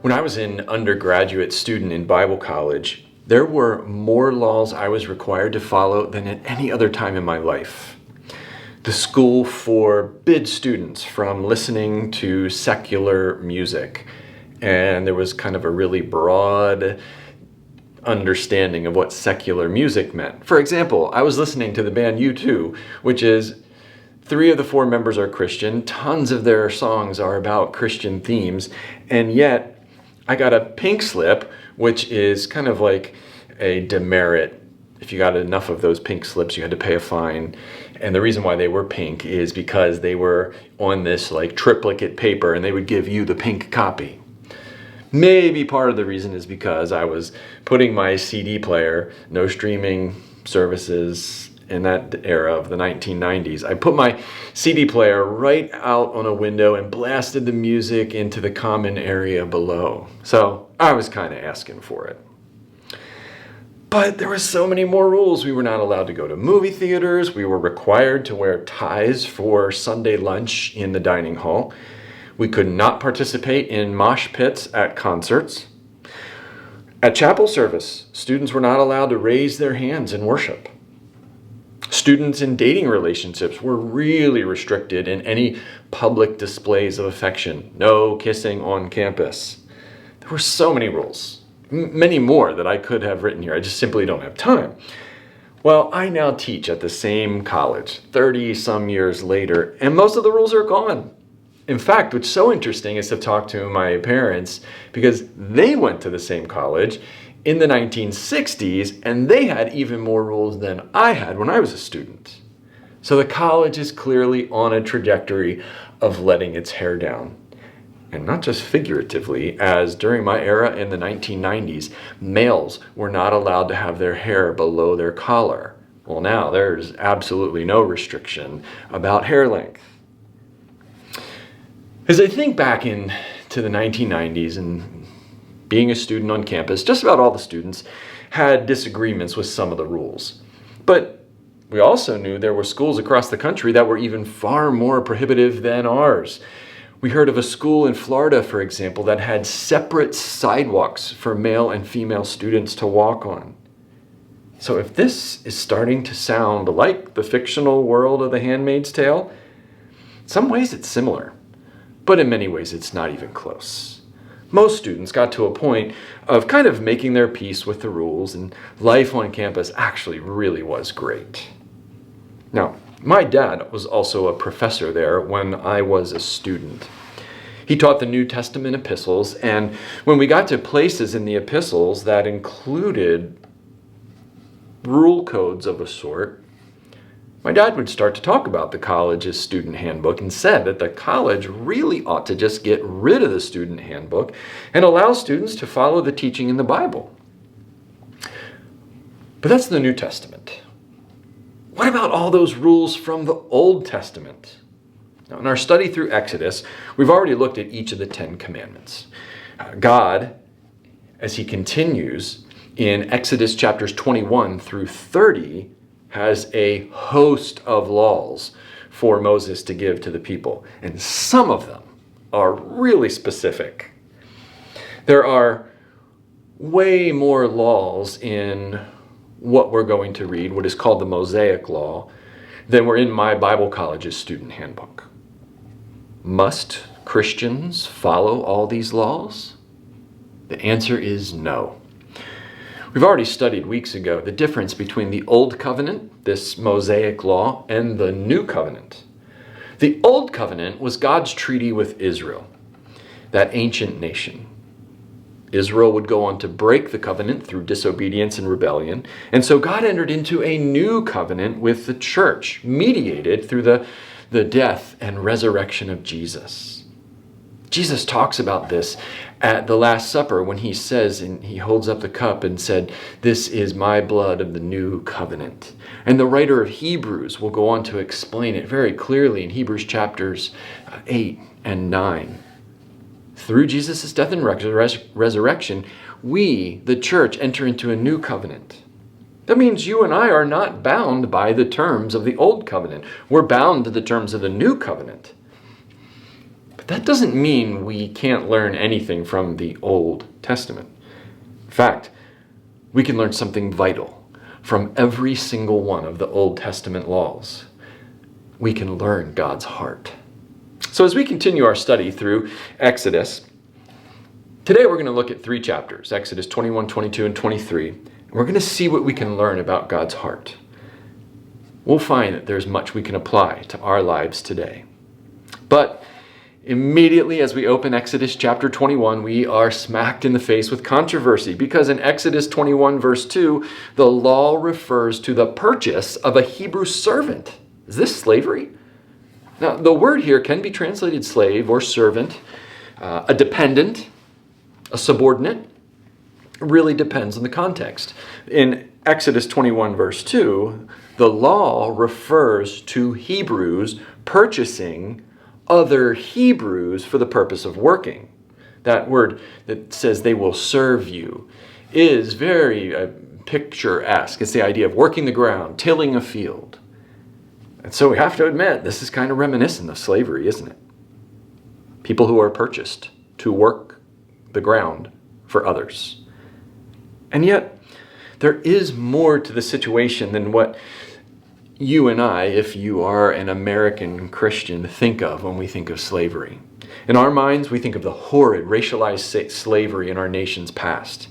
When I was an undergraduate student in Bible college, there were more laws I was required to follow than at any other time in my life. The school forbid students from listening to secular music, and there was kind of a really broad understanding of what secular music meant. For example, I was listening to the band U2, which is 3 of the 4 members are Christian, tons of their songs are about Christian themes, and yet I got a pink slip, which is kind of like a demerit. If you got enough of those pink slips, you had to pay a fine. And the reason why they were pink is because they were on this like triplicate paper and they would give you the pink copy. Maybe part of the reason is because I was putting my CD player, no streaming services in that era of the 1990s. I put my CD player right out on a window and blasted the music into the common area below. So I was kind of asking for it. But there were so many more rules. We were not allowed to go to movie theaters. We were required to wear ties for Sunday lunch in the dining hall. We could not participate in mosh pits at concerts. At chapel service, students were not allowed to raise their hands in worship. Students in dating relationships were really restricted in any public displays of affection. No kissing on campus. There were so many rules, many more that I could have written here. I just simply don't have time. Well, I now teach at the same college 30 some years later, and most of the rules are gone. In fact, what's so interesting is to talk to my parents because they went to the same college in the 1960s, and they had even more rules than I had when I was a student. So the college is clearly on a trajectory of letting its hair down. And not just figuratively, as during my era in the 1990s, males were not allowed to have their hair below their collar. Well, now there's absolutely no restriction about hair length. As I think back into the 1990s and being a student on campus, just about all the students had disagreements with some of the rules. But we also knew there were schools across the country that were even far more prohibitive than ours. We heard of a school in Florida, for example, that had separate sidewalks for male and female students to walk on. So if this is starting to sound like the fictional world of The Handmaid's Tale, in some ways it's similar, but in many ways it's not even close. Most students got to a point of kind of making their peace with the rules, and life on campus actually really was great. Now, my dad was also a professor there when I was a student. He taught the New Testament epistles, and when we got to places in the epistles that included rule codes of a sort, my dad would start to talk about the college's student handbook and said that the college really ought to just get rid of the student handbook and allow students to follow the teaching in the Bible. But that's the New Testament. What about all those rules from the Old Testament? Now, in our study through Exodus, we've already looked at each of the 10 commandments. God, as he continues in Exodus chapters 21 through 30, has a host of laws for Moses to give to the people. And some of them are really specific. There are way more laws in what we're going to read, what is called the Mosaic Law, than were in my Bible college's student handbook. Must Christians follow all these laws? The answer is no. We've already studied weeks ago the difference between the Old Covenant, this Mosaic Law, and the New Covenant. The Old Covenant was God's treaty with Israel, that ancient nation. Israel would go on to break the covenant through disobedience and rebellion, and so God entered into a new covenant with the church, mediated through the death and resurrection of Jesus. Jesus talks about this at the Last Supper when he says, and he holds up the cup and said, "This is my blood of the new covenant." And the writer of Hebrews will go on to explain it very clearly in Hebrews chapters 8 and 9. Through Jesus' death and resurrection, we, the church, enter into a new covenant. That means you and I are not bound by the terms of the old covenant. We're bound to the terms of the new covenant. But that doesn't mean we can't learn anything from the Old Testament. In fact, we can learn something vital from every single one of the Old Testament laws. We can learn God's heart. So as we continue our study through Exodus, today we're going to look at 3 chapters, Exodus 21, 22, and 23. And we're going to see what we can learn about God's heart. We'll find that there's much we can apply to our lives today. But immediately as we open Exodus chapter 21, we are smacked in the face with controversy because in Exodus 21 verse 2, the law refers to the purchase of a Hebrew servant. Is this slavery? Now, the word here can be translated slave or servant, a dependent, a subordinate. It really depends on the context. In Exodus 21 verse 2, the law refers to Hebrews purchasing other Hebrews for the purpose of working. That word that says they will serve you is very picturesque. It's the idea of working the ground, tilling a field. And so we have to admit, this is kind of reminiscent of slavery, isn't it? People who are purchased to work the ground for others. And yet, there is more to the situation than what you and I, if you are an American Christian, think of when we think of slavery. In our minds, we think of the horrid racialized slavery in our nation's past.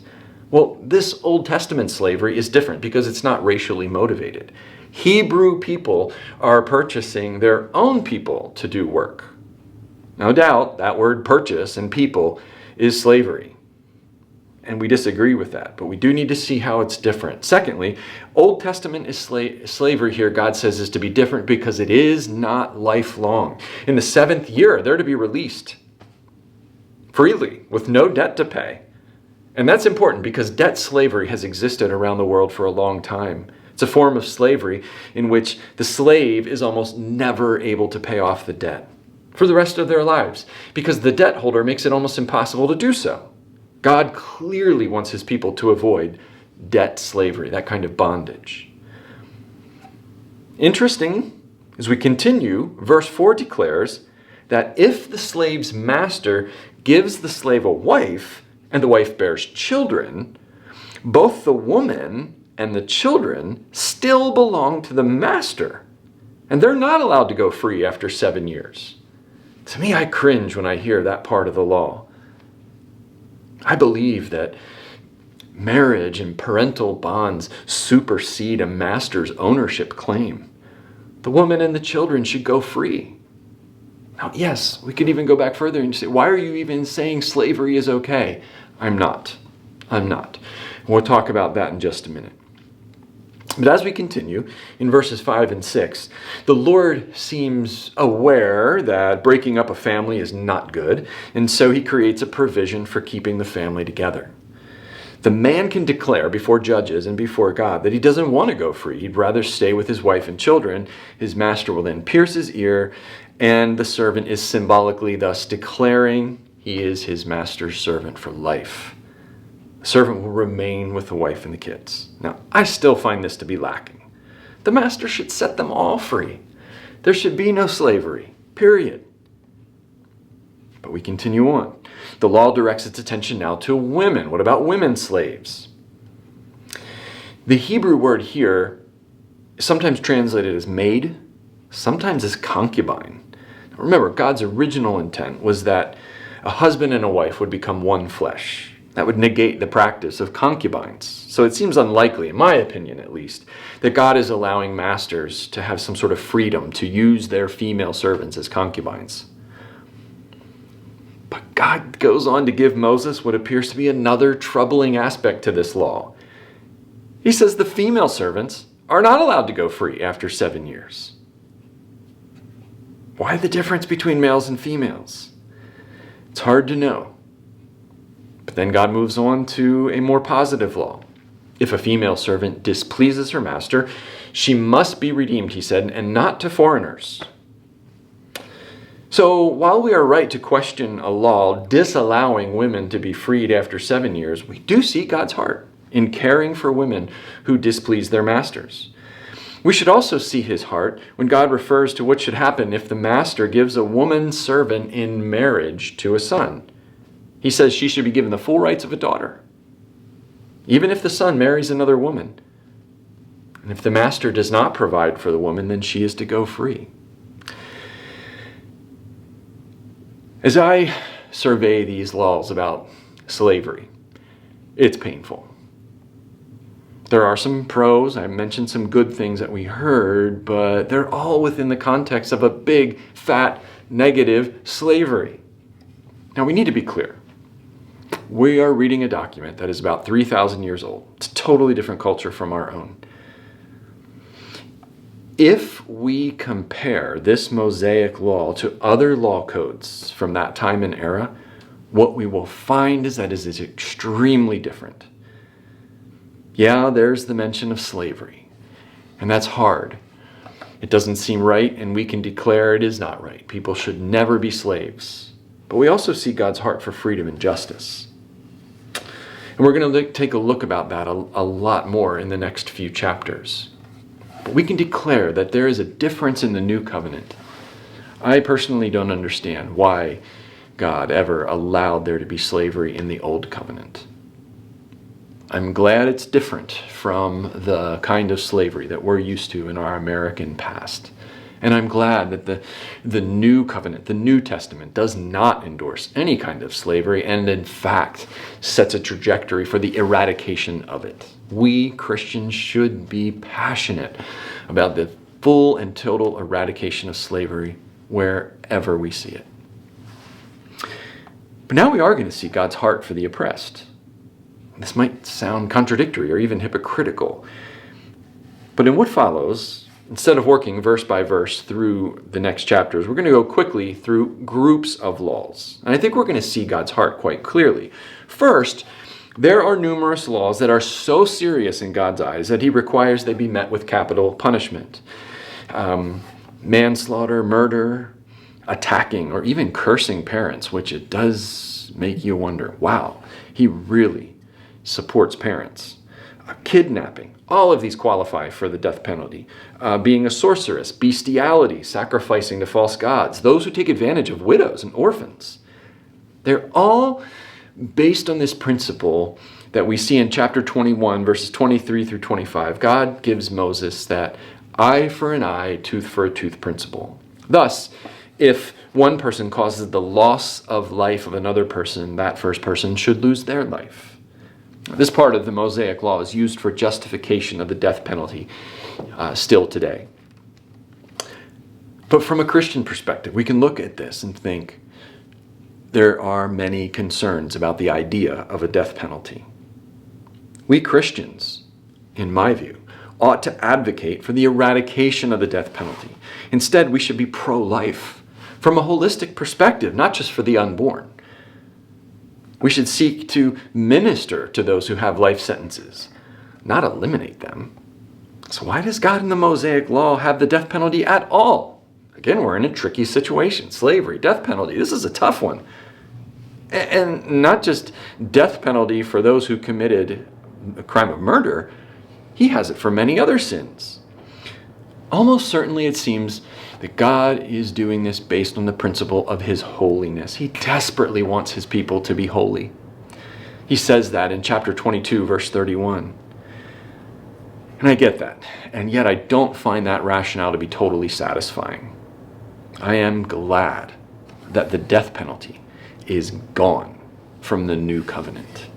Well, this Old Testament slavery is different because it's not racially motivated. Hebrew people are purchasing their own people to do work. No doubt that word purchase and people is slavery. And we disagree with that, but we do need to see how it's different. Secondly, Old Testament is slavery here, God says, is to be different because it is not lifelong. In the 7th year, they're to be released freely with no debt to pay. And that's important because debt slavery has existed around the world for a long time. It's a form of slavery in which the slave is almost never able to pay off the debt for the rest of their lives because the debt holder makes it almost impossible to do so. God clearly wants his people to avoid debt slavery, that kind of bondage. Interesting, as we continue, verse 4 declares that if the slave's master gives the slave a wife and the wife bears children, both the woman and the children still belong to the master, and they're not allowed to go free after 7 years. To me, I cringe when I hear that part of the law. I believe that marriage and parental bonds supersede a master's ownership claim. The woman and the children should go free. Now, yes, we could even go back further and say, why are you even saying slavery is okay? I'm not. We'll talk about that in just a minute. But as we continue, in verses 5 and 6, the Lord seems aware that breaking up a family is not good, and so he creates a provision for keeping the family together. The man can declare before judges and before God that he doesn't want to go free. He'd rather stay with his wife and children. His master will then pierce his ear, and the servant is symbolically thus declaring he is his master's servant for life. The servant will remain with the wife and the kids. Now, I still find this to be lacking. The master should set them all free. There should be no slavery, period. But we continue on. The law directs its attention now to women. What about women slaves? The Hebrew word here is sometimes translated as maid, sometimes as concubine. Now remember, God's original intent was that a husband and a wife would become one flesh. That would negate the practice of concubines. So it seems unlikely, in my opinion at least, that God is allowing masters to have some sort of freedom to use their female servants as concubines. But God goes on to give Moses what appears to be another troubling aspect to this law. He says the female servants are not allowed to go free after 7 years. Why the difference between males and females? It's hard to know. But then God moves on to a more positive law. If a female servant displeases her master, she must be redeemed, he said, and not to foreigners. So while we are right to question a law disallowing women to be freed after 7 years, we do see God's heart in caring for women who displease their masters. We should also see his heart when God refers to what should happen if the master gives a woman servant in marriage to a son. He says she should be given the full rights of a daughter, even if the son marries another woman. And if the master does not provide for the woman, then she is to go free. As I survey these laws about slavery, it's painful. There are some pros. I mentioned some good things that we heard, but they're all within the context of a big, fat, negative slavery. Now, we need to be clear. We are reading a document that is about 3,000 years old. It's a totally different culture from our own. If we compare this Mosaic law to other law codes from that time and era, what we will find is that it is extremely different. Yeah, there's the mention of slavery, and that's hard. It doesn't seem right, and we can declare it is not right. People should never be slaves. But we also see God's heart for freedom and justice. And we're going to take a look about that a lot more in the next few chapters. But we can declare that there is a difference in the new covenant. I personally don't understand why God ever allowed there to be slavery in the old covenant. I'm glad it's different from the kind of slavery that we're used to in our American past. And I'm glad that the new covenant, the New Testament, does not endorse any kind of slavery and in fact sets a trajectory for the eradication of it. We Christians should be passionate about the full and total eradication of slavery wherever we see it. But now we are going to see God's heart for the oppressed. This might sound contradictory or even hypocritical, but in what follows, instead of working verse by verse through the next chapters, we're going to go quickly through groups of laws. And I think we're going to see God's heart quite clearly. First, there are numerous laws that are so serious in God's eyes that he requires they be met with capital punishment. Manslaughter, murder, attacking, or even cursing parents, which it does make you wonder, wow, he really supports parents. Kidnapping, all of these qualify for the death penalty. Being a sorceress, bestiality, sacrificing to false gods, those who take advantage of widows and orphans. They're all based on this principle that we see in chapter 21, verses 23 through 25. God gives Moses that eye for an eye, tooth for a tooth principle. Thus, if one person causes the loss of life of another person, that first person should lose their life. This part of the Mosaic law is used for justification of the death penalty still today. But from a Christian perspective, we can look at this and think there are many concerns about the idea of a death penalty. We Christians, in my view, ought to advocate for the eradication of the death penalty. Instead, we should be pro-life from a holistic perspective, not just for the unborn. We should seek to minister to those who have life sentences, not eliminate them. So why does God in the Mosaic law have the death penalty at all? Again, we're in a tricky situation. Slavery, death penalty, this is a tough one. And not just death penalty for those who committed a crime of murder, he has it for many other sins. Almost certainly it seems that God is doing this based on the principle of his holiness. He desperately wants his people to be holy. He says that in chapter 22, verse 31. And I get that, and yet I don't find that rationale to be totally satisfying. I am glad that the death penalty is gone from the new covenant.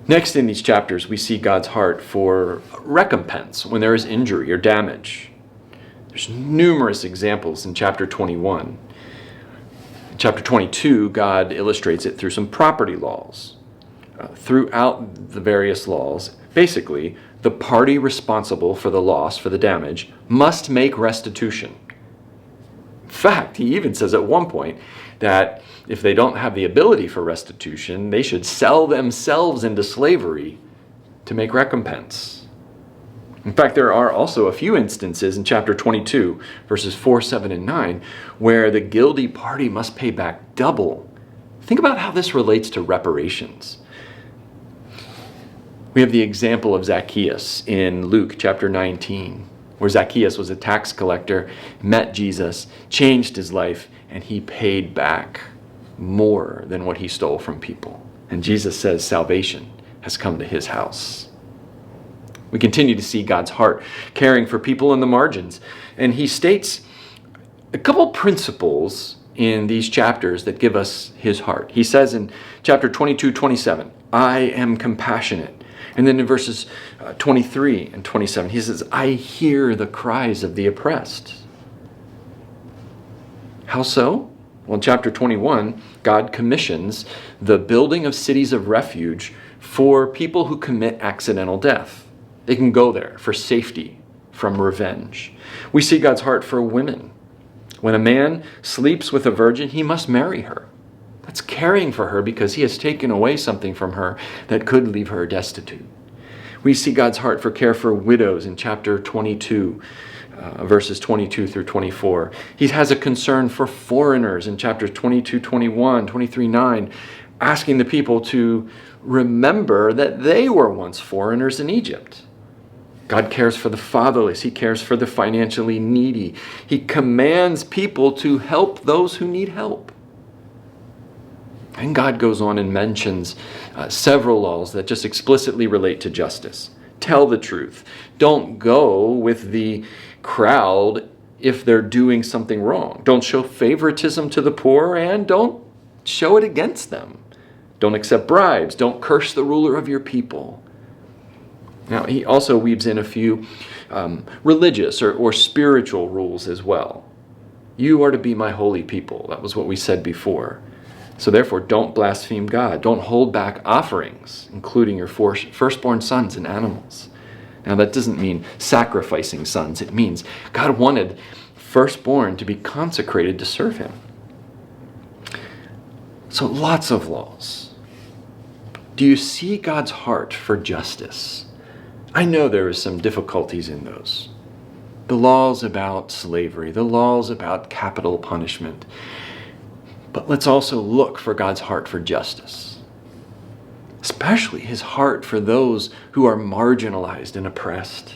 Next in these chapters, we see God's heart for recompense when there is injury or damage. There's numerous examples in chapter 21. In chapter 22, God illustrates it through some property laws. Throughout the various laws, basically, the party responsible for the loss, for the damage, must make restitution. In fact, he even says at one point that if they don't have the ability for restitution, they should sell themselves into slavery to make recompense. In fact, there are also a few instances in chapter 22, verses 4, 7, and 9, where the guilty party must pay back double. Think about how this relates to reparations. We have the example of Zacchaeus in Luke chapter 19, where Zacchaeus was a tax collector, met Jesus, changed his life, and he paid back more than what he stole from people. And Jesus says salvation has come to his house. We continue to see God's heart caring for people in the margins. And he states a couple principles in these chapters that give us his heart. He says in chapter 22:27, I am compassionate. And then in verses 23 and 27, he says, I hear the cries of the oppressed. How so? Well, in chapter 21, God commissions the building of cities of refuge for people who commit accidental death. They can go there for safety from revenge. We see God's heart for women. When a man sleeps with a virgin, he must marry her. That's caring for her because he has taken away something from her that could leave her destitute. We see God's heart for care for widows in chapter 22, verses 22 through 24. He has a concern for foreigners in chapters 22, 21, 23, 9, asking the people to remember that they were once foreigners in Egypt. God cares for the fatherless. He cares for the financially needy. He commands people to help those who need help. And God goes on and mentions several laws that just explicitly relate to justice. Tell the truth. Don't go with the crowd if they're doing something wrong. Don't show favoritism to the poor, and don't show it against them. Don't accept bribes. Don't curse the ruler of your people. Now, he also weaves in a few religious or spiritual rules as well. You are to be my holy people. That was what we said before. So therefore, don't blaspheme God. Don't hold back offerings, including your firstborn sons and animals. Now, that doesn't mean sacrificing sons. It means God wanted firstborn to be consecrated to serve him. So lots of laws. Do you see God's heart for justice? I know there are some difficulties in those. The laws about slavery, the laws about capital punishment. But let's also look for God's heart for justice, especially his heart for those who are marginalized and oppressed.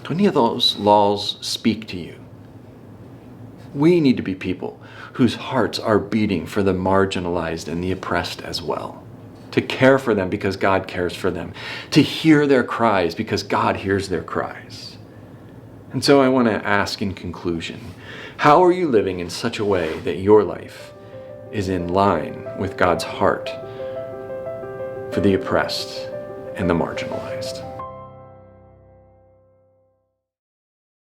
Do any of those laws speak to you? We need to be people whose hearts are beating for the marginalized and the oppressed as well. To care for them because God cares for them. To hear their cries because God hears their cries. And so I want to ask in conclusion, how are you living in such a way that your life is in line with God's heart for the oppressed and the marginalized?